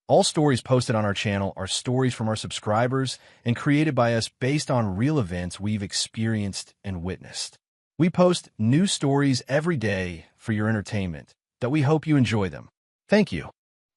All stories posted on our channel are stories from our subscribers and created by us based on real events we've experienced and witnessed. We post new stories every day for your entertainment, that we hope you enjoy them. Thank you.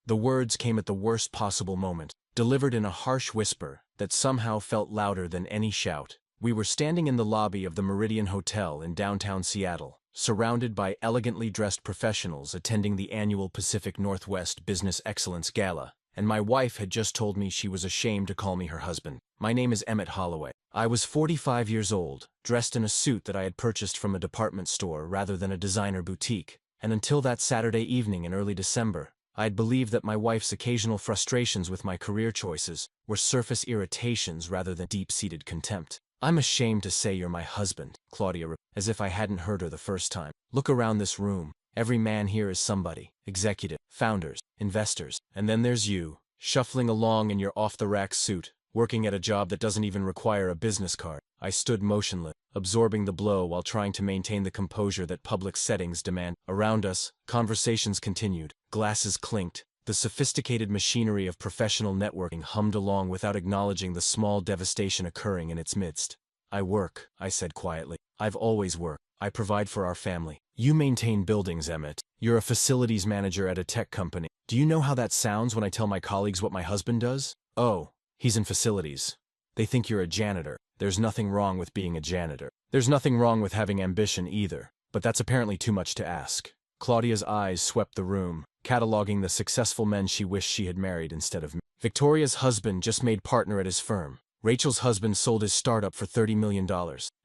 The words came at the worst possible moment, delivered in a harsh whisper that somehow felt louder than any shout. We were standing in the lobby of the Meridian Hotel in downtown Seattle, surrounded by elegantly dressed professionals attending the annual Pacific Northwest Business Excellence Gala, and my wife had just told me she was ashamed to call me her husband. My name is Emmett Holloway. I was 45 years old, dressed in a suit that I had purchased from a department store rather than a designer boutique, and until that Saturday evening in early December, I had believed that my wife's occasional frustrations with my career choices were surface irritations rather than deep-seated contempt. "I'm ashamed to say you're my husband," Claudia repeated, as if I hadn't heard her the first time. "Look around this room. Every man here is somebody. Executive, founders, investors. And then there's you, shuffling along in your off-the-rack suit, working at a job that doesn't even require a business card." I stood motionless, absorbing the blow while trying to maintain the composure that public settings demand. Around us, conversations continued, glasses clinked, the sophisticated machinery of professional networking hummed along without acknowledging the small devastation occurring in its midst. "I work," I said quietly. "I've always worked. I provide for our family. You maintain buildings, Emmett. You're a facilities manager at a tech company. Do you know how that sounds when I tell my colleagues what my husband does? Oh, he's in facilities. They think you're a janitor. There's nothing wrong with being a janitor. There's nothing wrong with having ambition either, but that's apparently too much to ask." Claudia's eyes swept the room, cataloging the successful men she wished she had married instead of me. "Victoria's husband just made partner at his firm. Rachel's husband sold his startup for $30 million.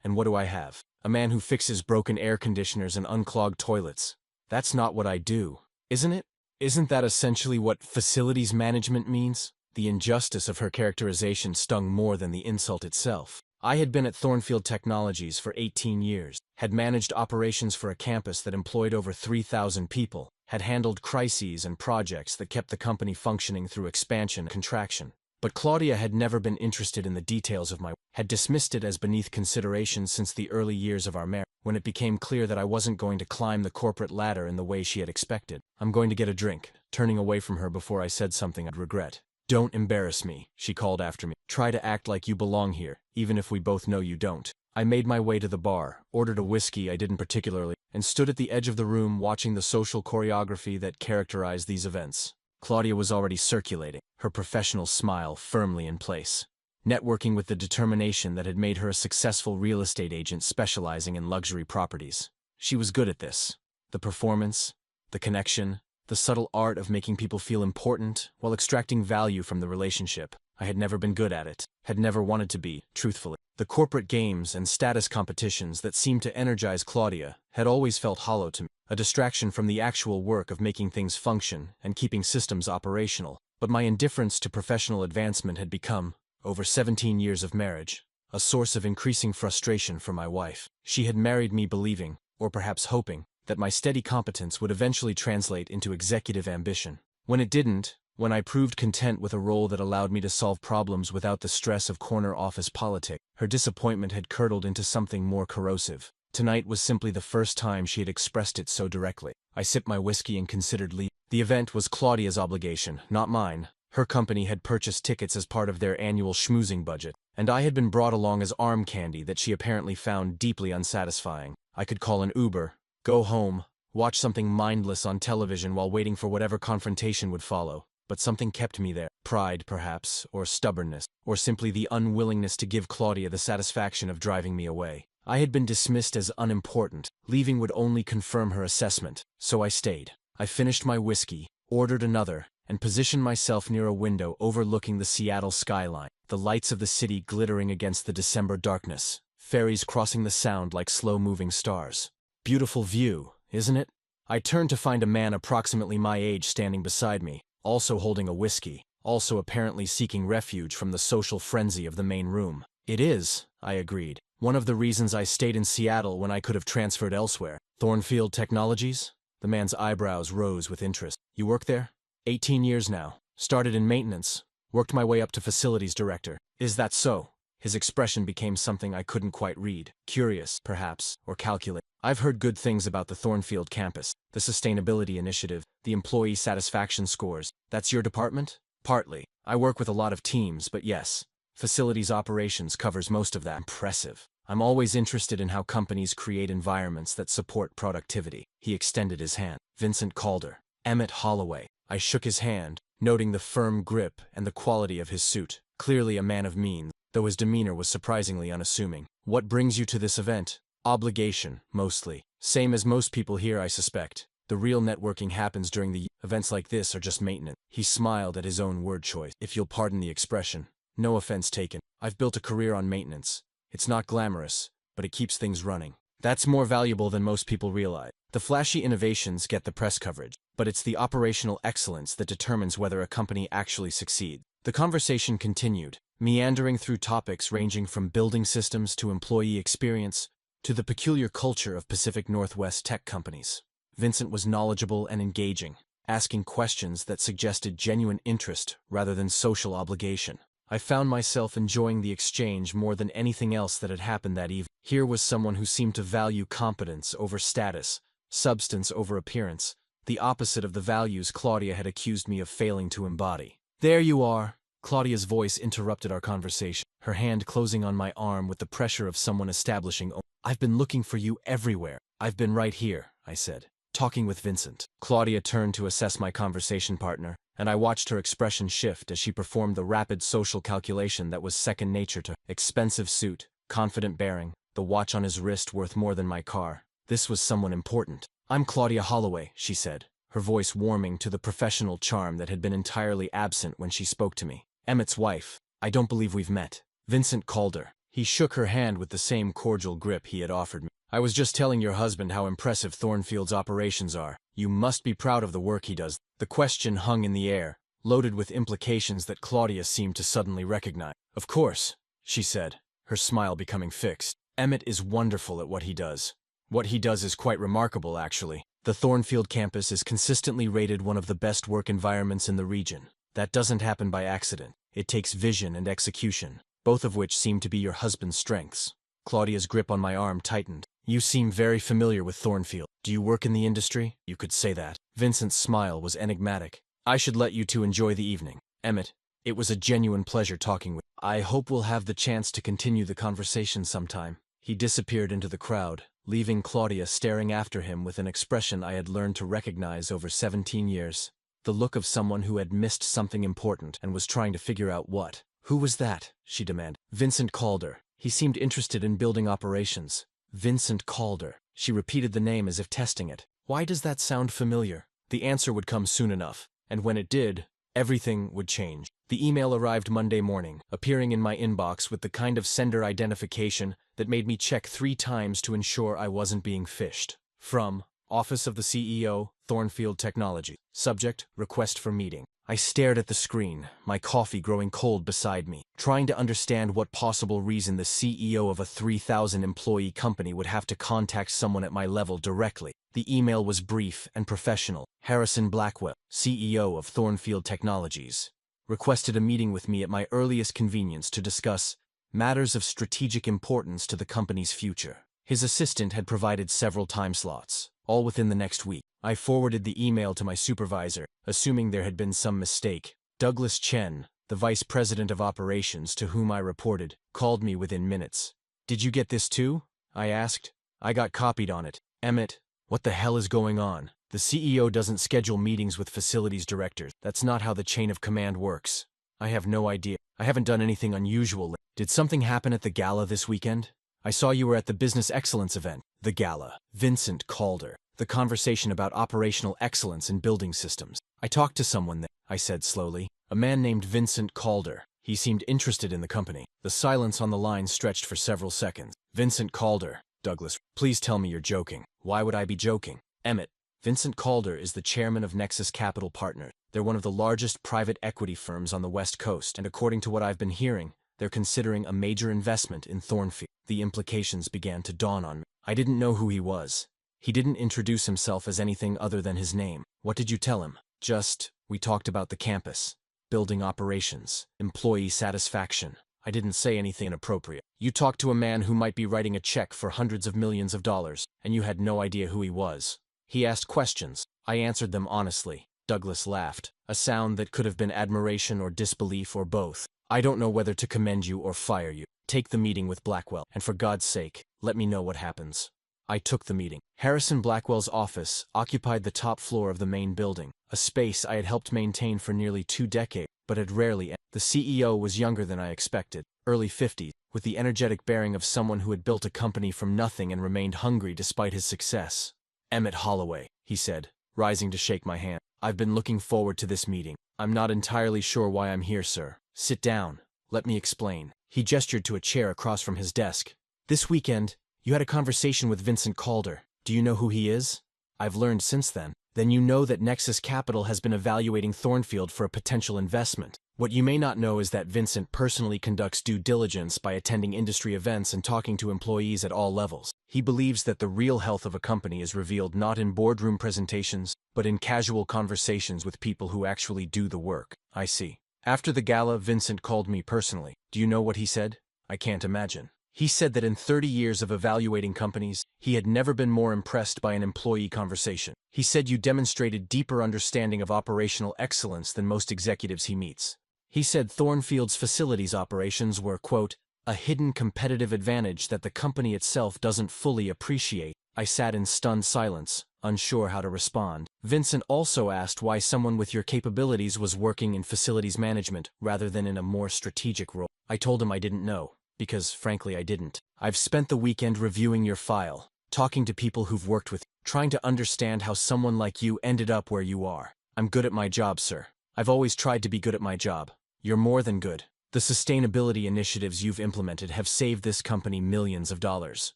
And what do I have? A man who fixes broken air conditioners and unclogged toilets. That's not what I do, isn't it? Isn't that essentially what facilities management means?" The injustice of her characterization stung more than the insult itself. I had been at Thornfield Technologies for 18 years, had managed operations for a campus that employed over 3,000 people, had handled crises and projects that kept the company functioning through expansion and contraction. But Claudia had never been interested in the details of my work, had dismissed it as beneath consideration since the early years of our marriage, when it became clear that I wasn't going to climb the corporate ladder in the way she had expected. "I'm going to get a drink," turning away from her before I said something I'd regret. "Don't embarrass me," she called after me. "Try to act like you belong here, even if we both know you don't." I made my way to the bar, ordered a whiskey I didn't particularly, and stood at the edge of the room watching the social choreography that characterized these events. Claudia was already circulating, her professional smile firmly in place, networking with the determination that had made her a successful real estate agent specializing in luxury properties. She was good at this. The performance, the connection, the subtle art of making people feel important while extracting value from the relationship. I had never been good at it, had never wanted to be, truthfully. The corporate games and status competitions that seemed to energize Claudia had always felt hollow to me, a distraction from the actual work of making things function and keeping systems operational. But my indifference to professional advancement had become, over 17 years of marriage, a source of increasing frustration for my wife. She had married me believing, or perhaps hoping, that my steady competence would eventually translate into executive ambition. When it didn't, when I proved content with a role that allowed me to solve problems without the stress of corner office politics, her disappointment had curdled into something more corrosive. Tonight was simply the first time she had expressed it so directly. I sipped my whiskey and considered leaving. The event was Claudia's obligation, not mine. Her company had purchased tickets as part of their annual schmoozing budget, and I had been brought along as arm candy that she apparently found deeply unsatisfying. I could call an Uber, go home, watch something mindless on television while waiting for whatever confrontation would follow. But something kept me there. Pride, perhaps, or stubbornness, or simply the unwillingness to give Claudia the satisfaction of driving me away. I had been dismissed as unimportant. Leaving would only confirm her assessment, so I stayed. I finished my whiskey, ordered another, and positioned myself near a window overlooking the Seattle skyline, the lights of the city glittering against the December darkness, ferries crossing the sound like slow-moving stars. Beautiful view, isn't it? I turned to find a man approximately my age standing beside me, also holding a whiskey, also apparently seeking refuge from the social frenzy of the main room. "It is," I agreed. "One of the reasons I stayed in Seattle when I could have transferred elsewhere." "Thornfield Technologies?" The man's eyebrows rose with interest. "You work there?" 18 years now. Started in maintenance. Worked my way up to facilities director." "Is that so?" His expression became something I couldn't quite read. Curious, perhaps, or calculate. "I've heard good things about the Thornfield campus, the sustainability initiative, the employee satisfaction scores. That's your department?" Partly. I work with a lot of teams, but yes, facilities operations covers most of that. Impressive. I'm always interested in how companies create environments that support productivity. He extended his hand. Vincent Calder. Emmett Holloway. I shook his hand, noting the firm grip and the quality of his suit. Clearly a man of means, though his demeanor was surprisingly unassuming. What brings you to this event? Obligation, mostly. Same as most people here, I suspect. The real networking happens during the events like this are just maintenance. He smiled at his own word choice. If you'll pardon the expression. No offense taken. I've built a career on maintenance. It's not glamorous, but it keeps things running. That's more valuable than most people realize. The flashy innovations get the press coverage, but it's the operational excellence that determines whether a company actually succeeds. The conversation continued, meandering through topics ranging from building systems to employee experience, to the peculiar culture of Pacific Northwest tech companies. Vincent was knowledgeable and engaging, asking questions that suggested genuine interest rather than social obligation. I found myself enjoying the exchange more than anything else that had happened that evening. Here was someone who seemed to value competence over status, substance over appearance, the opposite of the values Claudia had accused me of failing to embody. There you are. Claudia's voice interrupted our conversation, her hand closing on my arm with the pressure of someone establishing. I've been looking for you everywhere. I've been right here, I said, talking with Vincent. Claudia turned to assess my conversation partner, and I watched her expression shift as she performed the rapid social calculation that was second nature to her. Expensive suit, confident bearing, the watch on his wrist worth more than my car. This was someone important. I'm Claudia Holloway, she said, her voice warming to the professional charm that had been entirely absent when she spoke to me. Emmett's wife. I don't believe we've met. Vincent Calder. He shook her hand with the same cordial grip he had offered me. I was just telling your husband how impressive Thornfield's operations are. You must be proud of the work he does. The question hung in the air, loaded with implications that Claudia seemed to suddenly recognize. Of course, she said, her smile becoming fixed. Emmett is wonderful at what he does. What he does is quite remarkable, actually. The Thornfield campus is consistently rated one of the best work environments in the region. That doesn't happen by accident. It takes vision and execution, both of which seem to be your husband's strengths. Claudia's grip on my arm tightened. You seem very familiar with Thornfield. Do you work in the industry? You could say that. Vincent's smile was enigmatic. I should let you two enjoy the evening. Emmett, it was a genuine pleasure talking with you. I hope we'll have the chance to continue the conversation sometime. He disappeared into the crowd, leaving Claudia staring after him with an expression I had learned to recognize over 17 years. The look of someone who had missed something important and was trying to figure out what. Who was that? She demanded. Vincent Calder. He seemed interested in building operations. Vincent Calder. She repeated the name as if testing it. Why does that sound familiar? The answer would come soon enough, and when it did, everything would change. The email arrived Monday morning, appearing in my inbox with the kind of sender identification that made me check 3 times to ensure I wasn't being phished. From Office of the CEO, Thornfield Technology. Subject, request for meeting. I stared at the screen, my coffee growing cold beside me, trying to understand what possible reason the CEO of a 3,000-employee company would have to contact someone at my level directly. The email was brief and professional. Harrison Blackwell, CEO of Thornfield Technologies, requested a meeting with me at my earliest convenience to discuss matters of strategic importance to the company's future. His assistant had provided several time slots, all within the next week. I forwarded the email to my supervisor, assuming there had been some mistake. Douglas Chen, the vice president of operations to whom I reported, called me within minutes. Did you get this too? I asked. I got copied on it. Emmett, what the hell is going on? The CEO doesn't schedule meetings with facilities directors. That's not how the chain of command works. I have no idea. I haven't done anything unusual. Did something happen at the gala this weekend? I saw you were at the Business Excellence event. The gala. Vincent Calder. The conversation about operational excellence in building systems. I talked to someone there, I said slowly. A man named Vincent Calder. He seemed interested in the company. The silence on the line stretched for several seconds. Vincent Calder. Douglas, please tell me you're joking. Why would I be joking? Emmett. Vincent Calder is the chairman of Nexus Capital Partners. They're one of the largest private equity firms on the West Coast, and according to what I've been hearing, they're considering a major investment in Thornfield. The implications began to dawn on me. I didn't know who he was. He didn't introduce himself as anything other than his name. What did you tell him? Just, we talked about the campus, building operations, employee satisfaction. I didn't say anything inappropriate. You talked to a man who might be writing a check for hundreds of millions of dollars, and you had no idea who he was. He asked questions. I answered them honestly. Douglas laughed, a sound that could have been admiration or disbelief or both. I don't know whether to commend you or fire you. Take the meeting with Blackwell, and for God's sake, let me know what happens. I took the meeting. Harrison Blackwell's office occupied the top floor of the main building, a space I had helped maintain for nearly 2 decades, but had rarely entered. The CEO was younger than I expected, early 50s, with the energetic bearing of someone who had built a company from nothing and remained hungry despite his success. Emmett Holloway, he said, rising to shake my hand. I've been looking forward to this meeting. I'm not entirely sure why I'm here, sir. Sit down. Let me explain. He gestured to a chair across from his desk. This weekend, you had a conversation with Vincent Calder. Do you know who he is? I've learned since then. Then you know that Nexus Capital has been evaluating Thornfield for a potential investment. What you may not know is that Vincent personally conducts due diligence by attending industry events and talking to employees at all levels. He believes that the real health of a company is revealed not in boardroom presentations, but in casual conversations with people who actually do the work. I see. After the gala, Vincent called me personally. Do you know what he said? I can't imagine. He said that in 30 years of evaluating companies, he had never been more impressed by an employee conversation. He said you demonstrated deeper understanding of operational excellence than most executives he meets. He said Thornfield's facilities operations were, quote, a hidden competitive advantage that the company itself doesn't fully appreciate. I sat in stunned silence, unsure how to respond. Vincent also asked why someone with your capabilities was working in facilities management rather than in a more strategic role. I told him I didn't know. Because, frankly, I didn't. I've spent the weekend reviewing your file, talking to people who've worked with you, trying to understand how someone like you ended up where you are. I'm good at my job, sir. I've always tried to be good at my job. You're more than good. The sustainability initiatives you've implemented have saved this company millions of dollars.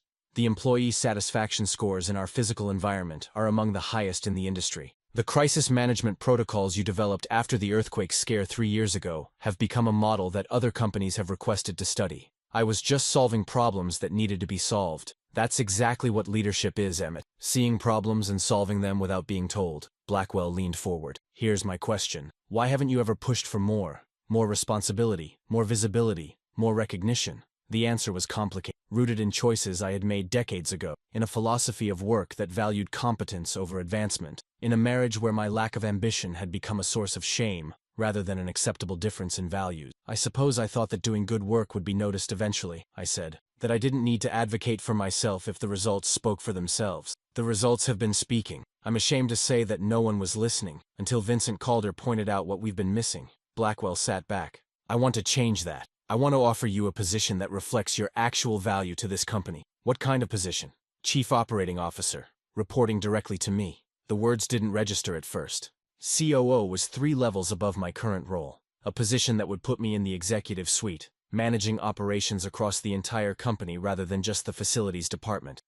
The employee satisfaction scores in our physical environment are among the highest in the industry. The crisis management protocols you developed after the earthquake scare 3 years ago have become a model that other companies have requested to study. I was just solving problems that needed to be solved. That's exactly what leadership is, Emmett. Seeing problems and solving them without being told. Blackwell leaned forward. Here's my question. Why haven't you ever pushed for more? More responsibility, more visibility, more recognition? The answer was complicated, rooted in choices I had made decades ago, in a philosophy of work that valued competence over advancement, in a marriage where my lack of ambition had become a source of shame, rather than an acceptable difference in values. I suppose I thought that doing good work would be noticed eventually, I said. That I didn't need to advocate for myself if the results spoke for themselves. The results have been speaking. I'm ashamed to say that no one was listening, until Vincent Calder pointed out what we've been missing. Blackwell sat back. I want to change that. I want to offer you a position that reflects your actual value to this company. What kind of position? Chief Operating Officer, reporting directly to me. The words didn't register at first. COO was 3 levels above my current role, a position that would put me in the executive suite, managing operations across the entire company rather than just the facilities department.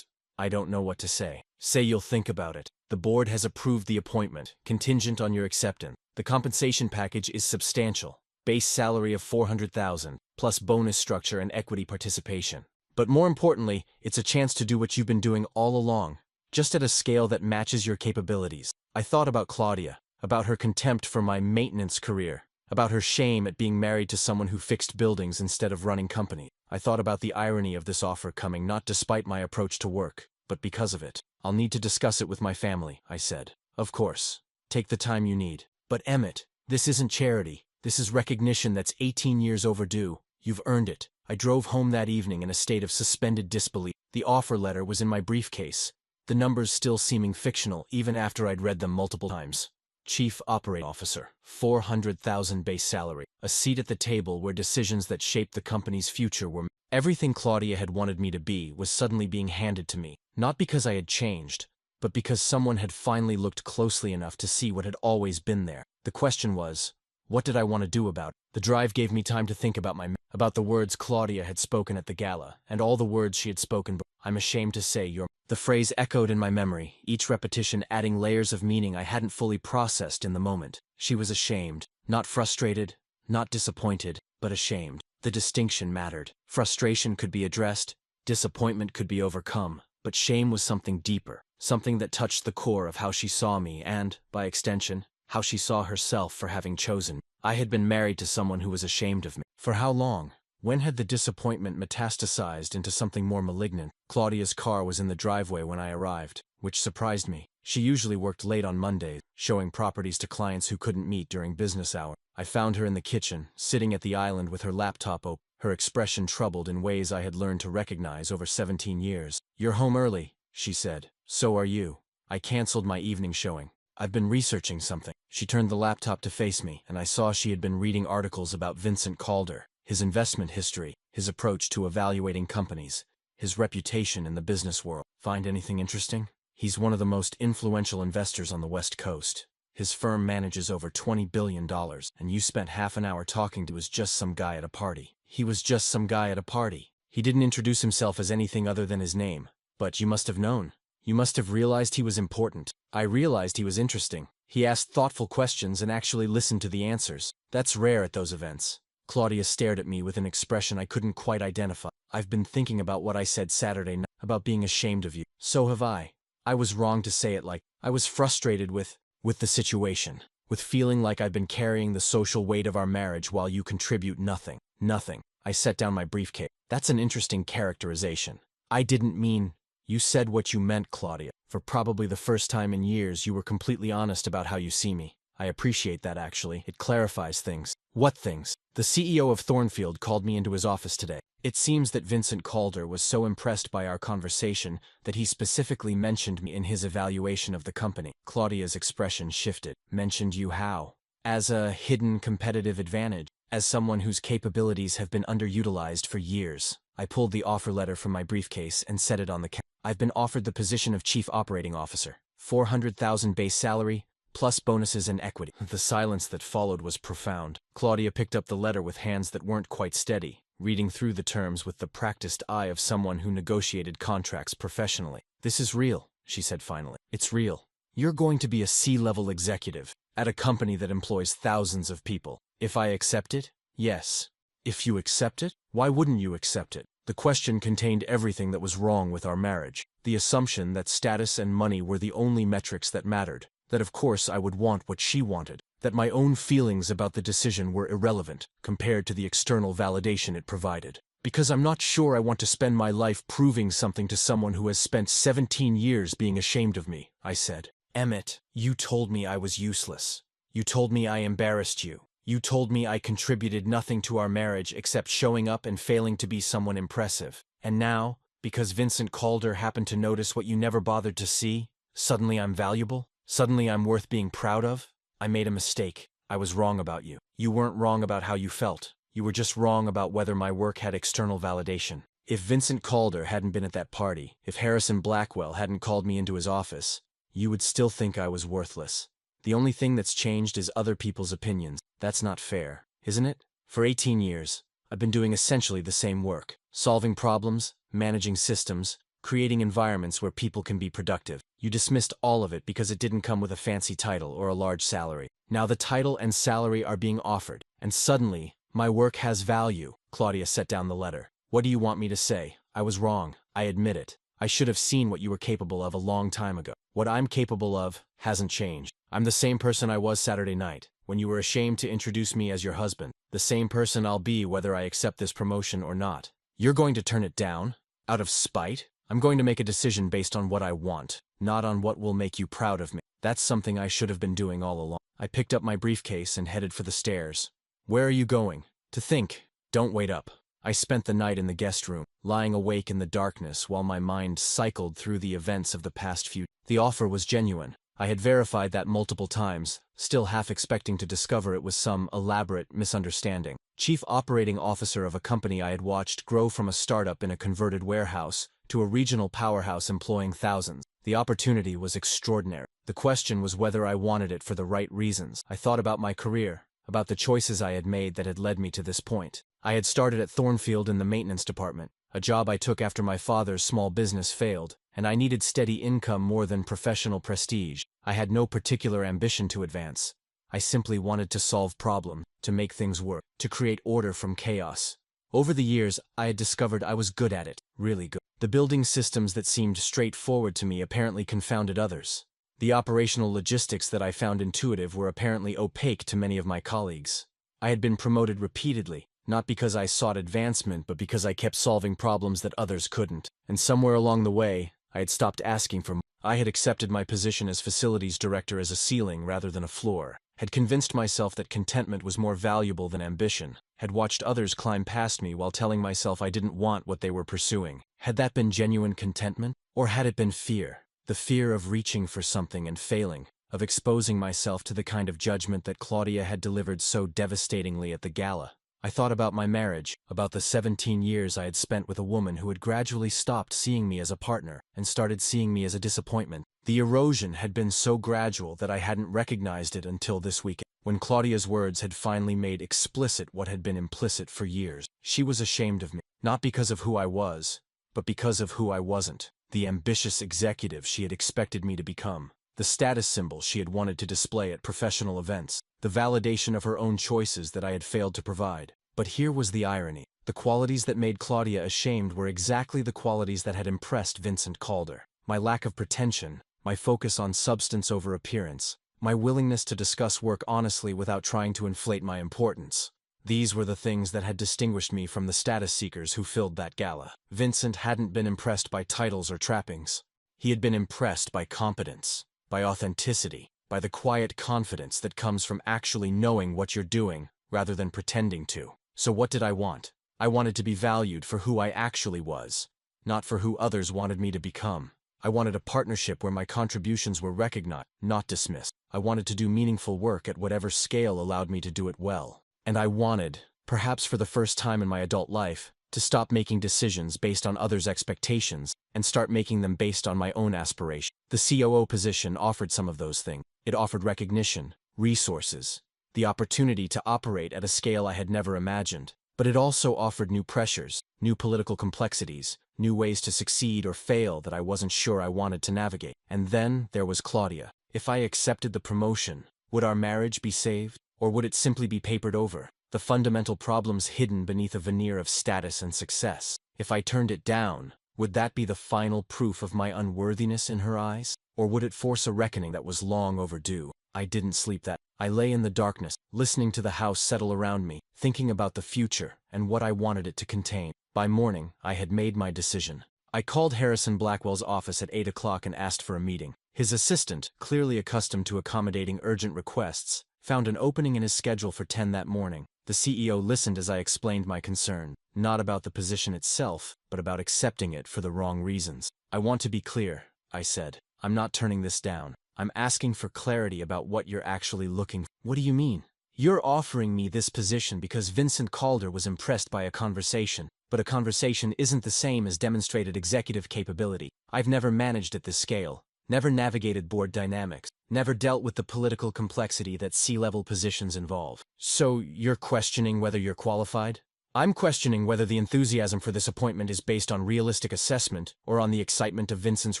I don't know what to say. Say you'll think about it. The board has approved the appointment, contingent on your acceptance. The compensation package is substantial. Base salary of $400,000, plus bonus structure and equity participation. But more importantly, it's a chance to do what you've been doing all along, just at a scale that matches your capabilities. I thought about Claudia, about her contempt for my maintenance career, about her shame at being married to someone who fixed buildings instead of running companies. I thought about the irony of this offer coming not despite my approach to work, but because of it. I'll need to discuss it with my family, I said. Of course. Take the time you need. But Emmett, this isn't charity. This is recognition that's 18 years overdue. You've earned it. I drove home that evening in a state of suspended disbelief. The offer letter was in my briefcase, the numbers still seeming fictional even after I'd read them multiple times. Chief Operating Officer, $400,000 base salary, a seat at the table where decisions that shaped the company's future were made. Everything Claudia had wanted me to be was suddenly being handed to me, not because I had changed, but because someone had finally looked closely enough to see what had always been there. The question was, what did I want to do about it? The drive gave me time to think about the words Claudia had spoken at the gala, and all the words she had spoken. I'm ashamed to say the phrase echoed in my memory, each repetition adding layers of meaning I hadn't fully processed in the moment. She was ashamed, not frustrated, not disappointed, but ashamed. The distinction mattered. Frustration could be addressed, disappointment could be overcome, but shame was something deeper, something that touched the core of how she saw me and, by extension, how she saw herself for having chosen me. I had been married to someone who was ashamed of me. For how long? When had the disappointment metastasized into something more malignant? Claudia's car was in the driveway when I arrived, which surprised me. She usually worked late on Mondays. showing properties to clients who couldn't meet during business hours. I found her in the kitchen, sitting at the island with her laptop open, her expression troubled in ways I had learned to recognize over 17 years. "You're home early," she said. "So are you." I canceled my evening showing. "I've been researching something." She turned the laptop to face me, and I saw she had been reading articles about Vincent Calder, his investment history, his approach to evaluating companies, his reputation in the business world. "Find anything interesting?" "He's one of the most influential investors on the West Coast. His firm manages over $20 billion, and you spent half an hour talking to just some guy at a party." "He was just some guy at a party. He didn't introduce himself as anything other than his name. But you must have known. You must have realized he was important." "I realized he was interesting. He asked thoughtful questions and actually listened to the answers. That's rare at those events." Claudia stared at me with an expression I couldn't quite identify. "I've been thinking about what I said Saturday night, about being ashamed of you." "So have I. I was wrong to say it like I was frustrated with the situation, with feeling like I've been carrying the social weight of our marriage while you contribute nothing." "Nothing." I set down my briefcase. "That's an interesting characterization. I didn't mean—" "You said what you meant, Claudia. For probably the first time in years, you were completely honest about how you see me. I appreciate that, actually. It clarifies things." "What things?" "The CEO of Thornfield called me into his office today. It seems that Vincent Calder was so impressed by our conversation that he specifically mentioned me in his evaluation of the company." Claudia's expression shifted. "Mentioned you how?" "As a hidden competitive advantage. As someone whose capabilities have been underutilized for years." I pulled the offer letter from my briefcase and set it on the counter. "I've been offered the position of Chief Operating Officer. 400,000 base salary, plus bonuses and equity." The silence that followed was profound. Claudia picked up the letter with hands that weren't quite steady, reading through the terms with the practiced eye of someone who negotiated contracts professionally. "This is real," she said finally. "It's real. You're going to be a C-level executive at a company that employs thousands of people. If I accept it?" "Yes." "If you accept it? Why wouldn't you accept it?" The question contained everything that was wrong with our marriage. The assumption that status and money were the only metrics that mattered. That of course I would want what she wanted. That my own feelings about the decision were irrelevant compared to the external validation it provided. "Because I'm not sure I want to spend my life proving something to someone who has spent 17 years being ashamed of me," I said. "Emmett, you told me I was useless. You told me I embarrassed you. You told me I contributed nothing to our marriage except showing up and failing to be someone impressive. And now, because Vincent Calder happened to notice what you never bothered to see, suddenly I'm valuable? Suddenly I'm worth being proud of? I made a mistake. I was wrong about you. You weren't wrong about how you felt. You were just wrong about whether my work had external validation. If Vincent Calder hadn't been at that party, if Harrison Blackwell hadn't called me into his office, you would still think I was worthless. The only thing that's changed is other people's opinions. That's not fair, isn't it? For 18 years, I've been doing essentially the same work. Solving problems, managing systems, creating environments where people can be productive. You dismissed all of it because it didn't come with a fancy title or a large salary. Now the title and salary are being offered, and suddenly, my work has value." Claudia set down the letter. "What do you want me to say? I was wrong. I admit it. I should have seen what you were capable of a long time ago. What I'm capable of hasn't changed. I'm the same person I was Saturday night, when you were ashamed to introduce me as your husband. The same person I'll be whether I accept this promotion or not. You're going to turn it down? Out of spite? I'm going to make a decision based on what I want, not on what will make you proud of me. That's something I should have been doing all along." I picked up my briefcase and headed for the stairs. "Where are you going?" "To think. Don't wait up." I spent the night in the guest room, lying awake in the darkness while my mind cycled through the events of the past few. The offer was genuine. I had verified that multiple times, still half expecting to discover it was some elaborate misunderstanding. Chief Operating Officer of a company I had watched grow from a startup in a converted warehouse to a regional powerhouse employing thousands. The opportunity was extraordinary. The question was whether I wanted it for the right reasons. I thought about my career, about the choices I had made that had led me to this point. I had started at Thornfield in the maintenance department, a job I took after my father's small business failed, and I needed steady income more than professional prestige. I had no particular ambition to advance. I simply wanted to solve problems, to make things work, to create order from chaos. Over the years, I had discovered I was good at it, really good. The building systems that seemed straightforward to me apparently confounded others. The operational logistics that I found intuitive were apparently opaque to many of my colleagues. I had been promoted repeatedly, not because I sought advancement, but because I kept solving problems that others couldn't. And somewhere along the way, I had stopped asking for more. I had accepted my position as facilities director as a ceiling rather than a floor, had convinced myself that contentment was more valuable than ambition, had watched others climb past me while telling myself I didn't want what they were pursuing. Had that been genuine contentment? Or had it been fear? The fear of reaching for something and failing, of exposing myself to the kind of judgment that Claudia had delivered so devastatingly at the gala. I thought about my marriage, about the 17 years I had spent with a woman who had gradually stopped seeing me as a partner and started seeing me as a disappointment. The erosion had been so gradual that I hadn't recognized it until this weekend, when Claudia's words had finally made explicit what had been implicit for years. She was ashamed of me, not because of who I was, but because of who I wasn't. The ambitious executive she had expected me to become. The status symbol she had wanted to display at professional events. The validation of her own choices that I had failed to provide. But here was the irony. The qualities that made Claudia ashamed were exactly the qualities that had impressed Vincent Calder. My lack of pretension, my focus on substance over appearance, my willingness to discuss work honestly without trying to inflate my importance. These were the things that had distinguished me from the status seekers who filled that gala. Vincent hadn't been impressed by titles or trappings. He had been impressed by competence, by authenticity, by the quiet confidence that comes from actually knowing what you're doing rather than pretending to. So what did I want? I wanted to be valued for who I actually was, not for who others wanted me to become. I wanted a partnership where my contributions were recognized, not dismissed. I wanted to do meaningful work at whatever scale allowed me to do it well. And I wanted, perhaps for the first time in my adult life, to stop making decisions based on others' expectations and start making them based on my own aspiration. The COO position offered some of those things. It offered recognition, resources, the opportunity to operate at a scale I had never imagined. But it also offered new pressures, new political complexities, new ways to succeed or fail that I wasn't sure I wanted to navigate. And then there was Claudia. If I accepted the promotion, would our marriage be saved? Or would it simply be papered over? The fundamental problems hidden beneath a veneer of status and success. If I turned it down, would that be the final proof of my unworthiness in her eyes? Or would it force a reckoning that was long overdue? I didn't sleep that. I lay in the darkness, listening to the house settle around me, thinking about the future and what I wanted it to contain. By morning, I had made my decision. I called Harrison Blackwell's office at 8 o'clock and asked for a meeting. His assistant, clearly accustomed to accommodating urgent requests, found an opening in his schedule for 10 that morning. The CEO listened as I explained my concern, not about the position itself, but about accepting it for the wrong reasons. I want to be clear, I said. I'm not turning this down. I'm asking for clarity about what you're actually looking for. What do you mean? You're offering me this position because Vincent Calder was impressed by a conversation, but a conversation isn't the same as demonstrated executive capability. I've never managed at this scale, never navigated board dynamics, never dealt with the political complexity that C-level positions involve. So you're questioning whether you're qualified? I'm questioning whether the enthusiasm for this appointment is based on realistic assessment or on the excitement of Vincent's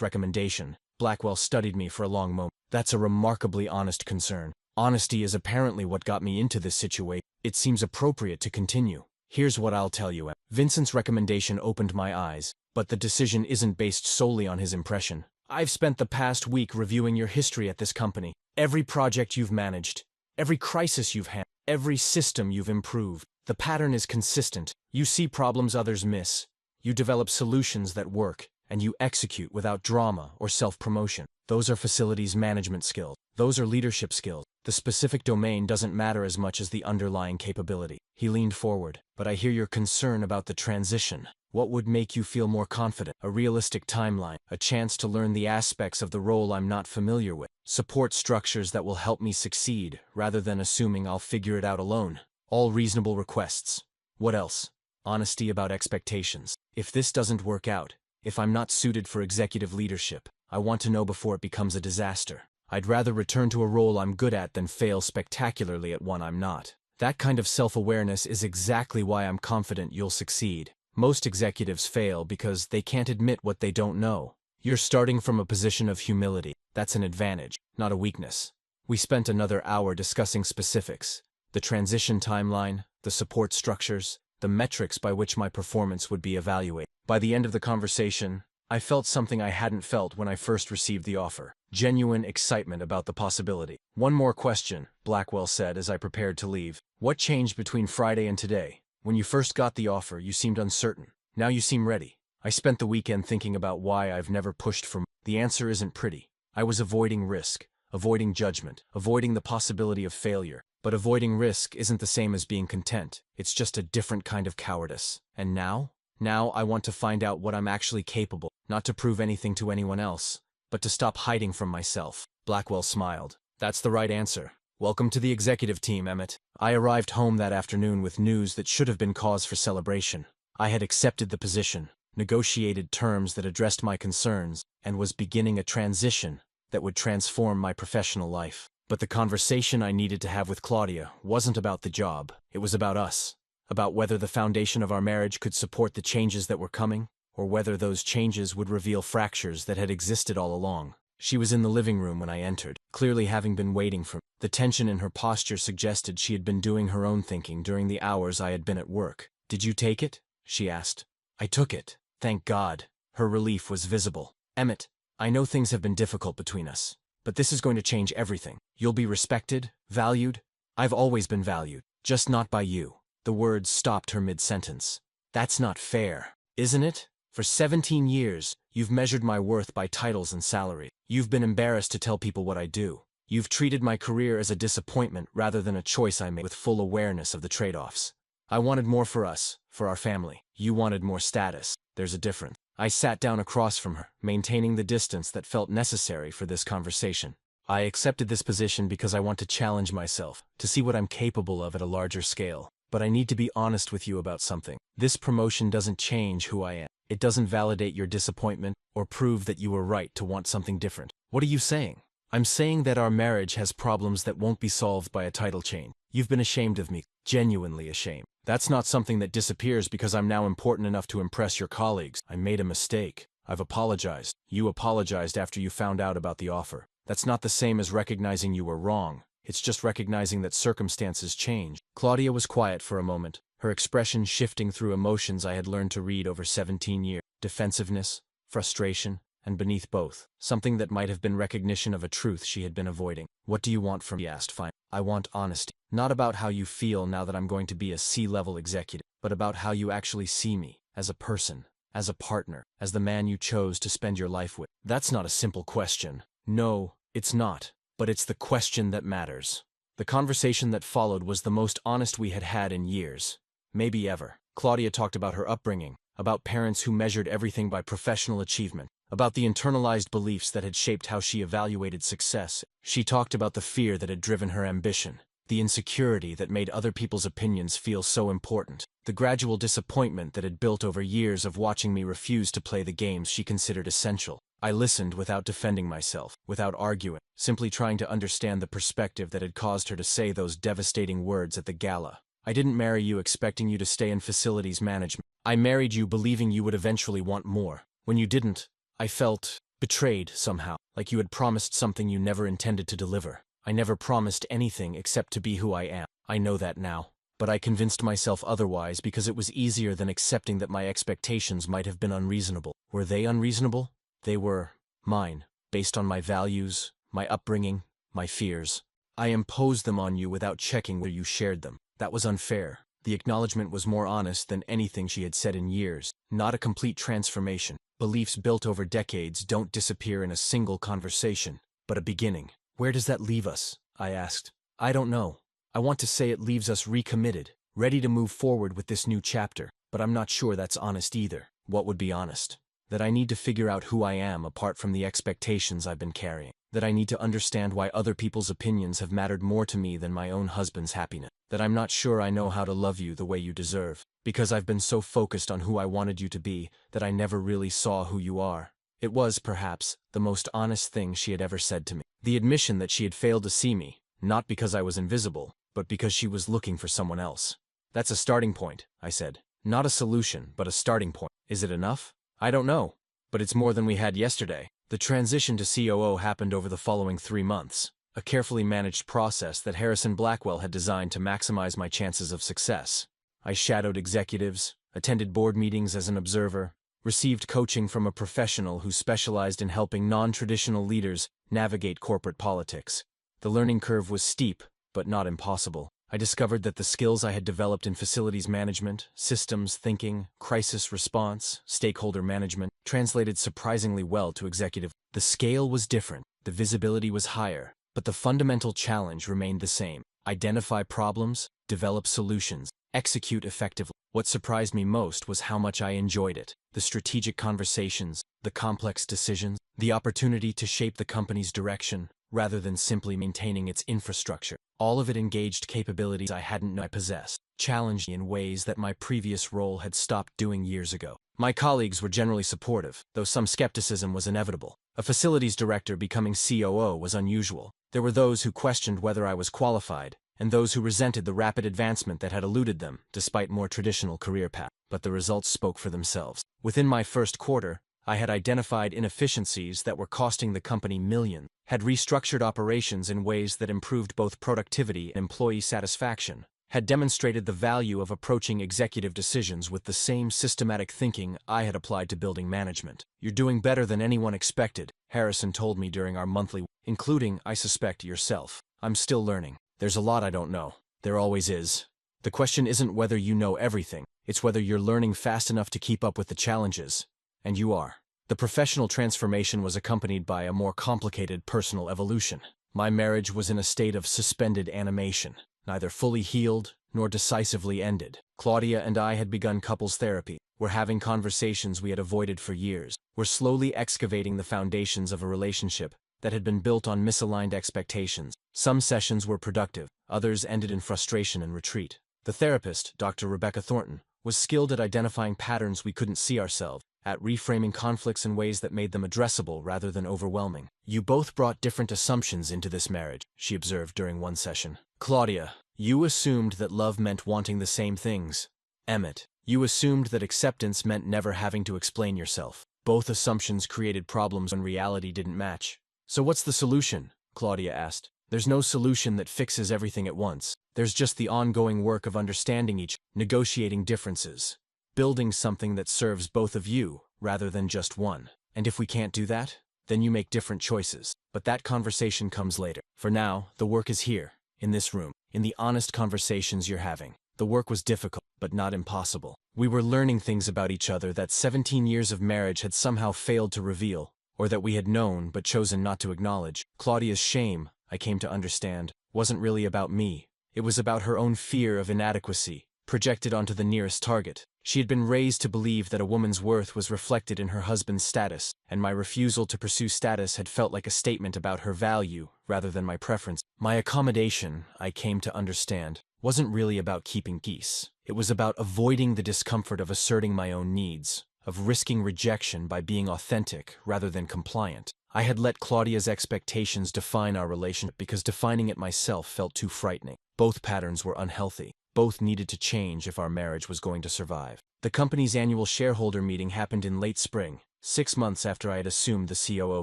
recommendation. Blackwell studied me for a long moment. That's a remarkably honest concern. Honesty is apparently what got me into this situation. It seems appropriate to continue. Here's what I'll tell you. Vincent's recommendation opened my eyes, but the decision isn't based solely on his impression. I've spent the past week reviewing your history at this company. Every project you've managed, every crisis you've handled, every system you've improved. The pattern is consistent. You see problems others miss. You develop solutions that work, and you execute without drama or self-promotion. Those are facilities management skills. Those are leadership skills. The specific domain doesn't matter as much as the underlying capability. He leaned forward. But I hear your concern about the transition. What would make you feel more confident? A realistic timeline, a chance to learn the aspects of the role I'm not familiar with, support structures that will help me succeed rather than assuming I'll figure it out alone. All reasonable requests. What else? Honesty about expectations. If this doesn't work out, if I'm not suited for executive leadership, I want to know before it becomes a disaster. I'd rather return to a role I'm good at than fail spectacularly at one I'm not. That kind of self-awareness is exactly why I'm confident you'll succeed. Most executives fail because they can't admit what they don't know. You're starting from a position of humility. That's an advantage, not a weakness. We spent another hour discussing specifics. The transition timeline, the support structures, the metrics by which my performance would be evaluated. By the end of the conversation, I felt something I hadn't felt when I first received the offer. Genuine excitement about the possibility. One more question, Blackwell said as I prepared to leave. What changed between Friday and today? When you first got the offer, you seemed uncertain. Now you seem ready. I spent the weekend thinking about why I've never pushed for more. The answer isn't pretty. I was avoiding risk, avoiding judgment, avoiding the possibility of failure. But avoiding risk isn't the same as being content. It's just a different kind of cowardice. And now? Now I want to find out what I'm actually capable, not to prove anything to anyone else, but to stop hiding from myself. Blackwell smiled. That's the right answer. Welcome to the executive team, Emmett. I arrived home that afternoon with news that should have been cause for celebration. I had accepted the position, negotiated terms that addressed my concerns, and was beginning a transition that would transform my professional life. But the conversation I needed to have with Claudia wasn't about the job. It was about us, about whether the foundation of our marriage could support the changes that were coming, or whether those changes would reveal fractures that had existed all along. She was in the living room when I entered, clearly having been waiting for me. The tension in her posture suggested she had been doing her own thinking during the hours I had been at work. "Did you take it?" she asked. "I took it. Thank God." Her relief was visible. "Emmett, I know things have been difficult between us, but this is going to change everything. You'll be respected, valued. I've always been valued, just not by you." The words stopped her mid-sentence. "That's not fair, isn't it? For 17 years, you've measured my worth by titles and salary. You've been embarrassed to tell people what I do. You've treated my career as a disappointment rather than a choice I made with full awareness of the trade-offs. I wanted more for us, for our family. You wanted more status. There's a difference." I sat down across from her, maintaining the distance that felt necessary for this conversation. "I accepted this position because I want to challenge myself, to see what I'm capable of at a larger scale. But I need to be honest with you about something. This promotion doesn't change who I am. It doesn't validate your disappointment or prove that you were right to want something different." "What are you saying?" "I'm saying that our marriage has problems that won't be solved by a title change. You've been ashamed of me, genuinely ashamed. That's not something that disappears because I'm now important enough to impress your colleagues. I made a mistake. I've apologized. You apologized after you found out about the offer. That's not the same as recognizing you were wrong. It's just recognizing that circumstances change." Claudia was quiet for a moment, her expression shifting through emotions I had learned to read over 17 years. Defensiveness, frustration, and beneath both, something that might have been recognition of a truth she had been avoiding. "What do you want from me?" he asked finally. "I want honesty. Not about how you feel now that I'm going to be a C-level executive, but about how you actually see me, as a person, as a partner, as the man you chose to spend your life with." That's not a simple question. No, it's not. But it's the question that matters. The conversation that followed was the most honest we had had in years, maybe ever. Claudia talked about her upbringing, about parents who measured everything by professional achievement, about the internalized beliefs that had shaped how she evaluated success. She talked about the fear that had driven her ambition, the insecurity that made other people's opinions feel so important, the gradual disappointment that had built over years of watching me refuse to play the games she considered essential. I listened without defending myself, without arguing, simply trying to understand the perspective that had caused her to say those devastating words at the gala. "I didn't marry you expecting you to stay in facilities management. I married you believing you would eventually want more. When you didn't, I felt betrayed somehow, like you had promised something you never intended to deliver. I never promised anything except to be who I am. I know that now. But I convinced myself otherwise because it was easier than accepting that my expectations might have been unreasonable. Were they unreasonable? They were mine, based on my values, my upbringing, my fears. I imposed them on you without checking whether you shared them. That was unfair." The acknowledgement was more honest than anything she had said in years. Not a complete transformation. Beliefs built over decades don't disappear in a single conversation, but a beginning. "Where does that leave us?" I asked. "I don't know. I want to say it leaves us recommitted, ready to move forward with this new chapter, but I'm not sure that's honest either." "What would be honest?" "That I need to figure out who I am apart from the expectations I've been carrying. That I need to understand why other people's opinions have mattered more to me than my own husband's happiness. That I'm not sure I know how to love you the way you deserve, because I've been so focused on who I wanted you to be that I never really saw who you are." It was, perhaps, the most honest thing she had ever said to me. The admission that she had failed to see me, not because I was invisible, but because she was looking for someone else. "That's a starting point," I said. "Not a solution, but a starting point. Is it enough?" "I don't know, but it's more than we had yesterday." The transition to COO happened over the following 3 months, a carefully managed process that Harrison Blackwell had designed to maximize my chances of success. I shadowed executives, attended board meetings as an observer, received coaching from a professional who specialized in helping non-traditional leaders navigate corporate politics. The learning curve was steep, but not impossible. I discovered that the skills I had developed in facilities management, systems thinking, crisis response, stakeholder management, translated surprisingly well to executive. The scale was different, the visibility was higher, but the fundamental challenge remained the same. Identify problems, develop solutions, execute effectively. What surprised me most was how much I enjoyed it. The strategic conversations, the complex decisions, the opportunity to shape the company's direction, rather than simply maintaining its infrastructure. All of it engaged capabilities I hadn't known I possessed, challenged me in ways that my previous role had stopped doing years ago. My colleagues were generally supportive, though some skepticism was inevitable. A facilities director becoming COO was unusual. There were those who questioned whether I was qualified, and those who resented the rapid advancement that had eluded them, despite more traditional career paths. But the results spoke for themselves. Within my first quarter, I had identified inefficiencies that were costing the company millions, had restructured operations in ways that improved both productivity and employee satisfaction, had demonstrated the value of approaching executive decisions with the same systematic thinking I had applied to building management. "You're doing better than anyone expected," Harrison told me during our monthly, including, I suspect, yourself. "I'm still learning. There's a lot I don't know. There always is. The question isn't whether you know everything, it's whether you're learning fast enough to keep up with the challenges. And you are." The professional transformation was accompanied by a more complicated personal evolution. My marriage was in a state of suspended animation, neither fully healed nor decisively ended. Claudia and I had begun couples therapy. We're having conversations we had avoided for years. We're slowly excavating the foundations of a relationship that had been built on misaligned expectations. Some sessions were productive, others ended in frustration and retreat. The therapist, Dr. Rebecca Thornton, was skilled at identifying patterns we couldn't see ourselves, at reframing conflicts in ways that made them addressable rather than overwhelming. "You both brought different assumptions into this marriage," she observed during one session. "Claudia, you assumed that love meant wanting the same things. Emmett, you assumed that acceptance meant never having to explain yourself. Both assumptions created problems when reality didn't match." "So what's the solution?" Claudia asked. "There's no solution that fixes everything at once. There's just the ongoing work of understanding negotiating differences, building something that serves both of you, rather than just one. And if we can't do that, then you make different choices. But that conversation comes later. For now, the work is here, in this room, in the honest conversations you're having. The work was difficult, but not impossible. We were learning things about each other that 17 years of marriage had somehow failed to reveal, or that we had known but chosen not to acknowledge. Claudia's shame, I came to understand, wasn't really about me. It was about her own fear of inadequacy, projected onto the nearest target. She had been raised to believe that a woman's worth was reflected in her husband's status, and my refusal to pursue status had felt like a statement about her value rather than my preference. My accommodation, I came to understand, wasn't really about keeping peace. It was about avoiding the discomfort of asserting my own needs, of risking rejection by being authentic rather than compliant. I had let Claudia's expectations define our relationship because defining it myself felt too frightening. Both patterns were unhealthy. Both needed to change if our marriage was going to survive. The company's annual shareholder meeting happened in late spring, 6 months after I had assumed the COO